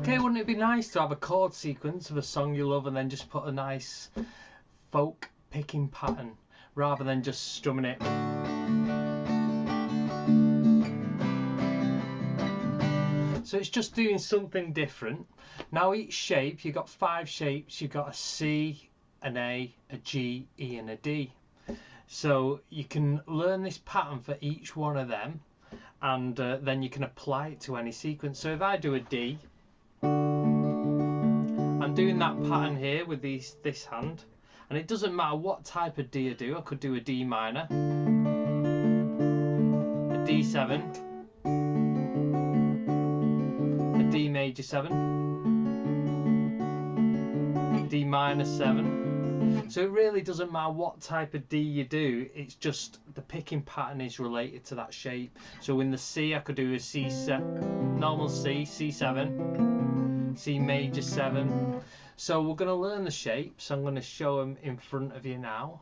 Okay, wouldn't it be nice to have a chord sequence of a song you love and then just put a nice folk picking pattern rather than just strumming it? So it's just doing something different. Now each shape, you've got 5 shapes. You've got a C, an A, a G, E and a D. So you can learn this pattern for each one of them, and then you can apply it to any sequence. So if I do a D, I'm doing that pattern here with this hand, and it doesn't matter what type of D I do. I could do a D minor, a D7, a D major 7, D minor 7. So it really doesn't matter what type of D you do, it's just the picking pattern is related to that shape. So in the C, I could do a C7, normal C, C7, C major 7. So we're going to learn the shapes. I'm going to show them in front of you now.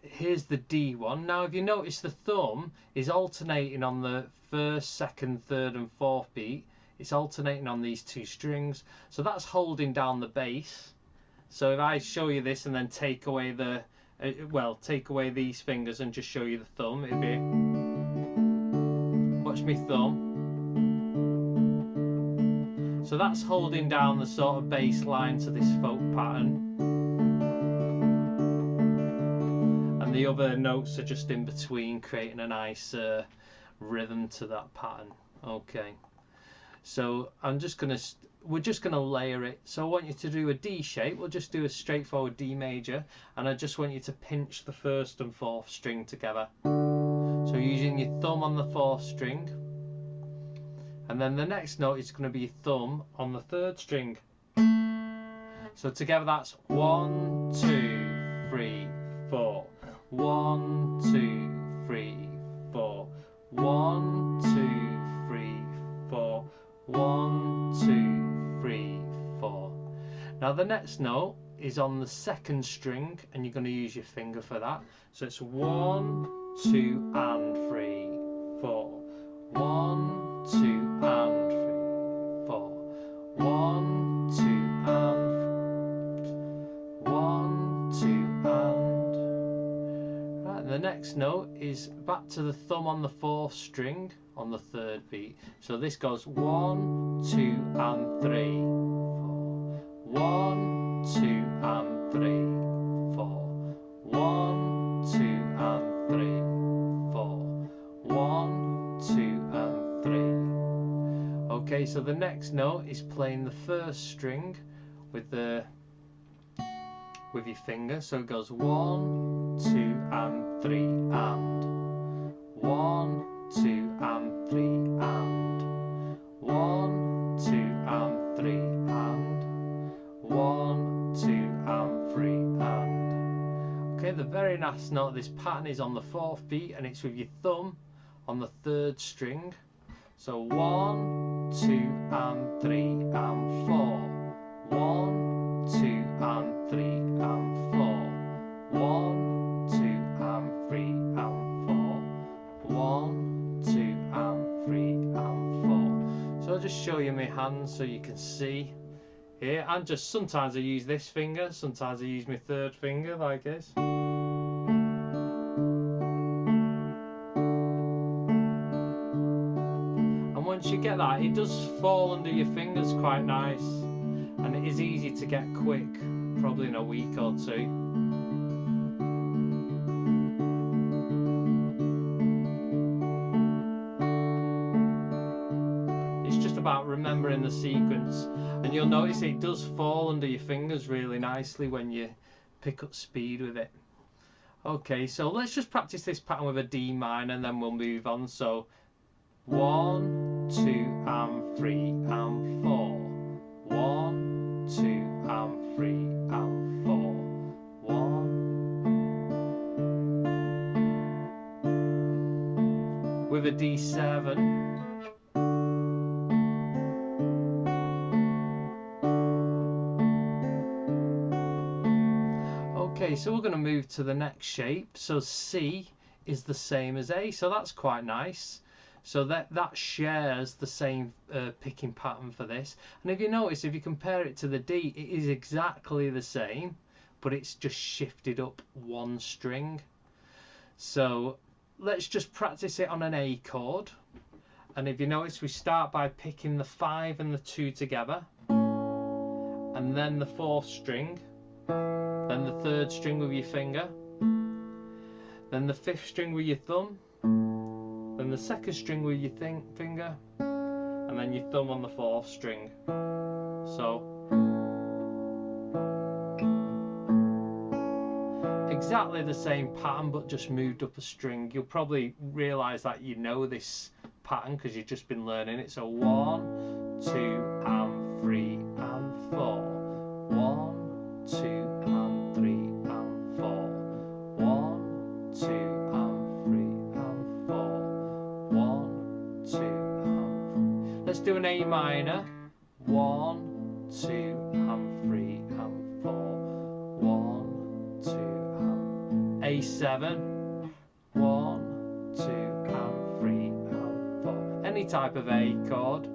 Here's the D one. Now if you notice, the thumb is alternating on the 1st, 2nd, 3rd and 4th beat. It's alternating on these 2 strings. So that's holding down the bass. So if I show you this and then take away the, take away these fingers and just show you the thumb, it'd be, watch me thumb. So that's holding down the sort of bass line to this folk pattern. And the other notes are just in between, creating a nice rhythm to that pattern. Okay. So we're just going to layer it. So I want you to do a D shape. We'll just do a straightforward D major, and I just want you to pinch the 1st and 4th string together. So using your thumb on the 4th string, and then the next note is going to be your thumb on the 3rd string. So together that's 1, 2, 3, 4. 1, 2, 3, 4. 1, 2, 3, 4. 1, 2, 3, 4. Now the next note is on the 2nd string, and you're going to use your finger for that. So it's 1, 2 and 3, 4. 1, 2 and 3, 4. 1, 2 and 1, 2 and. Right, and the next note is back to the thumb on the 4th string on the 3rd beat. So this goes 1, 2 and 3, 4. 1, 2 and 3, 4. 1, 2 and 3, 4. 1, 2 and 3. Okay, so the next note is playing the 1st string with your finger. So it goes 1, 2 and 3 and 1, 2 and 3 and 1, 2 and 3 and 1, 2 and 3 and. Okay, the very last note of this pattern is on the 4th beat, and it's with your thumb on the 3rd string. So 1, 2 and 3 and 4. 1, 2 and 3 and 4. 1, 2 and 3 and 4. 1, 2 and 3 and 4. So I'll just show you my hands so you can see. Here, and just sometimes I use this finger, sometimes I use my 3rd finger like this. And once you get that, it does fall under your fingers quite nice, and it is easy to get quick, probably in a week or 2. About remembering the sequence, and you'll notice it does fall under your fingers really nicely when you pick up speed with it. Okay, so let's just practice this pattern with a D minor and then we'll move on. So 1, 2 and 3 and 4. 1, 2 and 3 and 4. 1 with a D7. Okay, so we're going to move to the next shape. So C is the same as A, so that's quite nice. So that shares the same picking pattern for this. And if you notice, if you compare it to the D, it is exactly the same, but it's just shifted up one string. So let's just practice it on an A chord. And if you notice, we start by picking the 5 and the 2 together, and then the 4th string, then the 3rd string with your finger, then the 5th string with your thumb, then the 2nd string with your finger, and then your thumb on the 4th string. So exactly the same pattern, but just moved up a string. You'll probably realise that you know this pattern because you've just been learning it. So 1, 2 and 3 and 4. 1, 2 and 3 and 4. 1, 2 and 3 and 4. 1, 2 and 3. Let's do an A minor. 1, 2 and 3 and 4. 1, 2 and A7. 1, 2 and 3 and 4. Any type of A chord.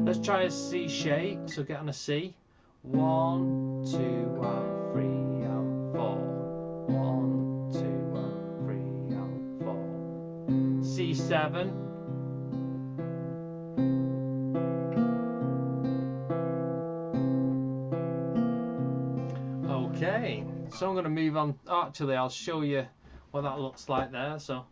Let's try a C shape. So get on a C. 1, 2 and 3 and 4. 1, 2 and 3 and 4. C7. Okay, so I'm going to move on. Actually, I'll show you what that looks like there. So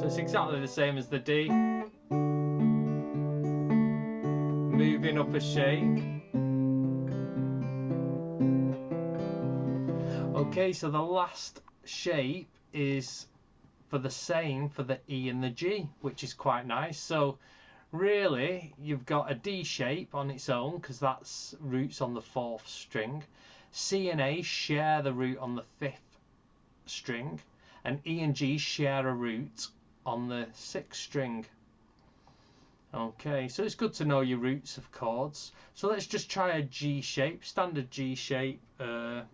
it's exactly the same as the D. Moving up a shape. Okay, so the last shape is for the same for the E and the G, which is quite nice. So really you've got a D shape on its own because that's roots on the 4th string. C and A share the root on the 5th string, and E and G share a root on the 6th string. Okay, so it's good to know your roots of chords. So let's just try a G shape, standard G shape, and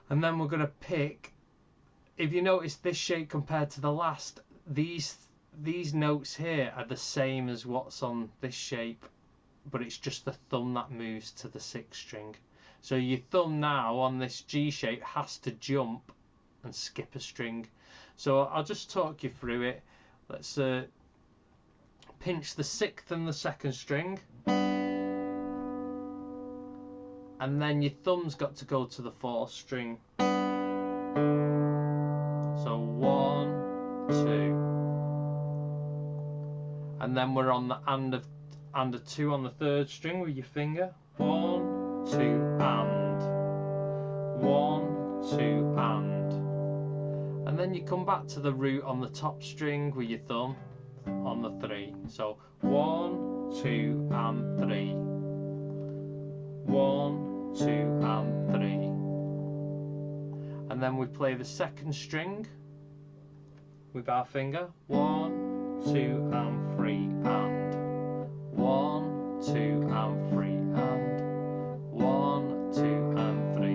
then we're going to pick. If you notice this shape compared to the last, these notes here are the same as what's on this shape, but it's just the thumb that moves to the 6th string. So your thumb now on this G shape has to jump and skip a string. So I'll just talk you through it. Let's pinch the 6th and the 2nd string, and then your thumb's got to go to the 4th string. So 1, 2, and then we're on the and a 2 on the 3rd string with your finger. 1, 2 and 1, 2 and then you come back to the root on the top string with your thumb on the 3. So 1, 2 and 3. 1, 2 and 3. And then we play the 2nd string with our finger. 1, 2 and 3 and 1, 2 and 3 and 1, 2 and 3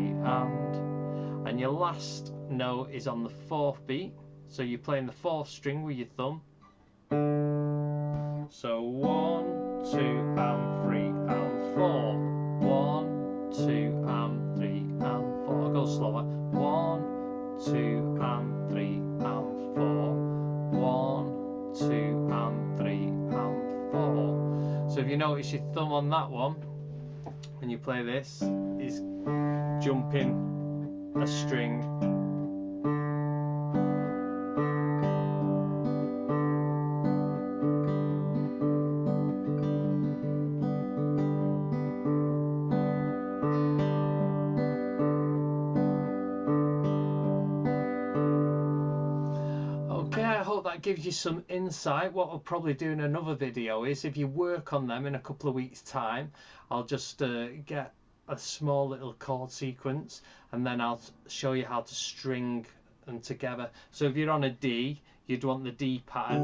and your last note is on the 4th beat. So you're playing the 4th string with your thumb. So 1, 2 and 3 and 4. 1, 2 and 3 and 4. I'll go slower. 1, 2 and 3 and 4. 1, 2 and 3 and 4. So if you notice your thumb on that one, when you play this, is jumping a string. That gives you some insight. What I'll probably do in another video is, if you work on them in a couple of weeks time, I'll just get a small little chord sequence, and then I'll show you how to string them together. So if you're on a D, you'd want the D pattern,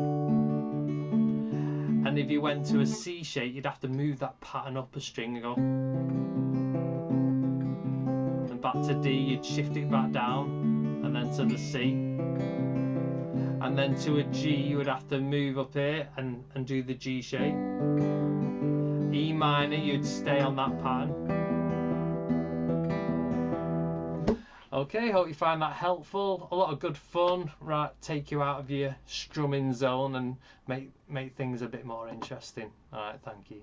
and if you went to a C shape, you'd have to move that pattern up a string and go and back that to D, you'd shift it back down, and then to the C. And then to a G, you would have to move up here and do the G shape. E minor, you'd stay on that pattern. Okay, hope you find that helpful. A lot of good fun, right? Take you out of your strumming zone and make things a bit more interesting. All right, thank you.